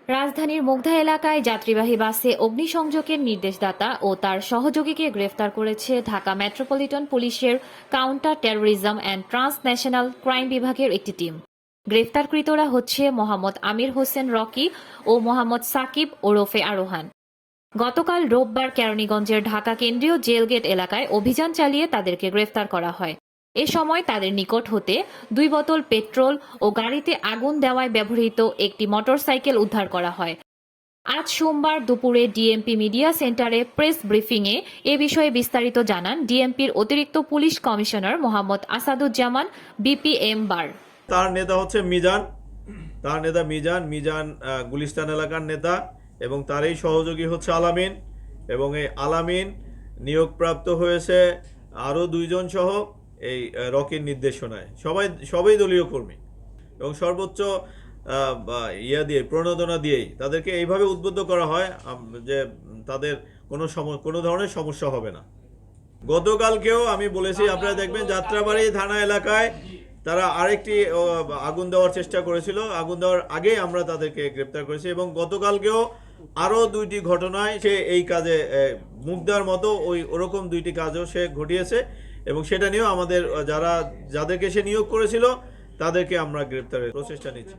রাজধানীর মুগদা এলাকায় যাত্রীবাহী বাসে অগ্নিসংযোগের নির্দেশদাতা ও তার সহযোগীকে গ্রেফতার করেছে ঢাকা মেট্রোপলিটন পুলিশের counter terrorism and transnational crime বিভাগের একটি টিম। গ্রেফতারকৃতরা হচ্ছে মোহাম্মদ আমির হোসেন রকি ও মোহাম্মদ সাকিব ওরফে আরোহান। গতকাল রোববার কেরানীগঞ্জের ঢাকা কেন্দ্রীয় জেলগেট এলাকায় অভিযান চালিয়ে তাদেরকে গ্রেফতার করা হয়। এ সময় তাদের নিকট হতে 2 বোতল পেট্রোল ও গাড়িতে আগুন দেওয়ায় ব্যবহৃত একটি মোটরসাইকেল উদ্ধার করা হয়। আজ সোমবার দুপুরে ডিএমপি মিডিয়া সেন্টারে প্রেস ব্রিফিংয়ে এ বিষয়ে বিস্তারিত জানান ডিএমপির অতিরিক্ত police commissioner Mohammad Asaduzzaman BPM bar. তার নেতা হচ্ছে মিজান, মিজান গুলিস্তান এলাকার নেতা এবং তারই সহযোগী হচ্ছে আলামিন, এবং এই আলামিন নিয়োগপ্রাপ্ত হয়েছে আরও 2 জন সহ এই রকির নির্দেশনায়। সবাই দলীয় কর্মী এবং সর্বোচ্চ প্রণোদনা দিয়েই তাদেরকে এইভাবে উদ্বুদ্ধ করা হয় যে তাদের কোনো ধরনের সমস্যা হবে না। গতকালকেও আমি বলেছি, আপনারা দেখবেন যাত্রাবাড়ি থানা এলাকায় তারা আরেকটি আগুন দেওয়ার চেষ্টা করেছিল। আগুন দেওয়ার আগে আমরা তাদেরকে গ্রেপ্তার করেছি এবং গতকালকেও আরও 2টি ঘটনায় সে এই কাজে মুগদার মতো ওরকম 2টি কাজও সে ঘটিয়েছে এবং সেটা নিয়েও আমাদের যাদেরকে সে নিয়োগ করেছিল তাদেরকে আমরা গ্রেপ্তারের প্রচেষ্টা নিচ্ছি।